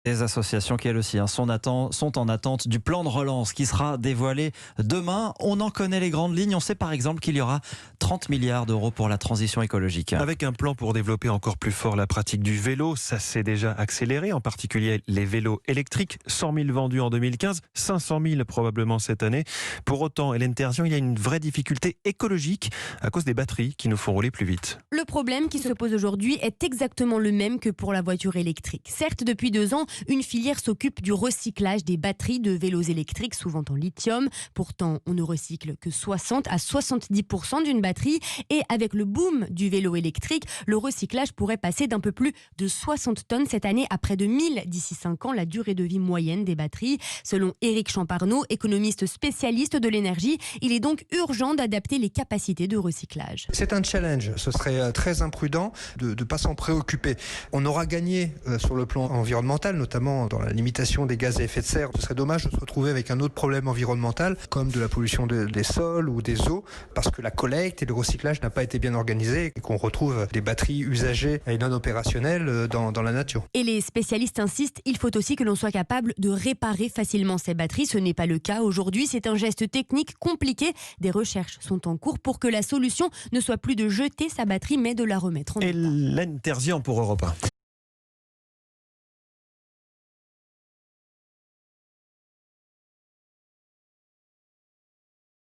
Des associations qui, elles aussi, sont en attente du plan de relance qui sera dévoilé demain. On en connaît les grandes lignes. On sait par exemple qu'il y aura 30 milliards d'euros pour la transition écologique. Avec un plan pour développer encore plus fort la pratique du vélo, ça s'est déjà accéléré, en particulier les vélos électriques. 100 000 vendus en 2015, 500 000 probablement cette année. Pour autant, Hélène Terzian, il y a une vraie difficulté écologique à cause des batteries qui nous font rouler plus vite. Le problème qui se pose aujourd'hui est exactement le même que pour la voiture électrique. Certes, depuis 2 ans, une filière s'occupe du recyclage des batteries de vélos électriques, souvent en lithium. Pourtant, on ne recycle que 60 à 70% d'une batterie. Et avec le boom du vélo électrique, le recyclage pourrait passer d'un peu plus de 60 tonnes cette année à près de 1000 d'ici 5 ans, la durée de vie moyenne des batteries. Selon Éric Champarneau, économiste spécialiste de l'énergie, il est donc urgent d'adapter les capacités de recyclage. C'est un challenge. Ce serait très imprudent de ne pas s'en préoccuper. On aura gagné sur le plan environnemental, notamment dans la limitation des gaz à effet de serre. Ce serait dommage de se retrouver avec un autre problème environnemental, comme de la pollution des sols ou des eaux, parce que la collecte et le recyclage n'a pas été bien organisé et qu'on retrouve des batteries usagées et non opérationnelles dans la nature. Et les spécialistes insistent, il faut aussi que l'on soit capable de réparer facilement ces batteries. Ce n'est pas le cas aujourd'hui. C'est un geste technique compliqué. Des recherches sont en cours pour que la solution ne soit plus de jeter sa batterie, mais de la remettre en état. Hélène Terzian pour Europe 1.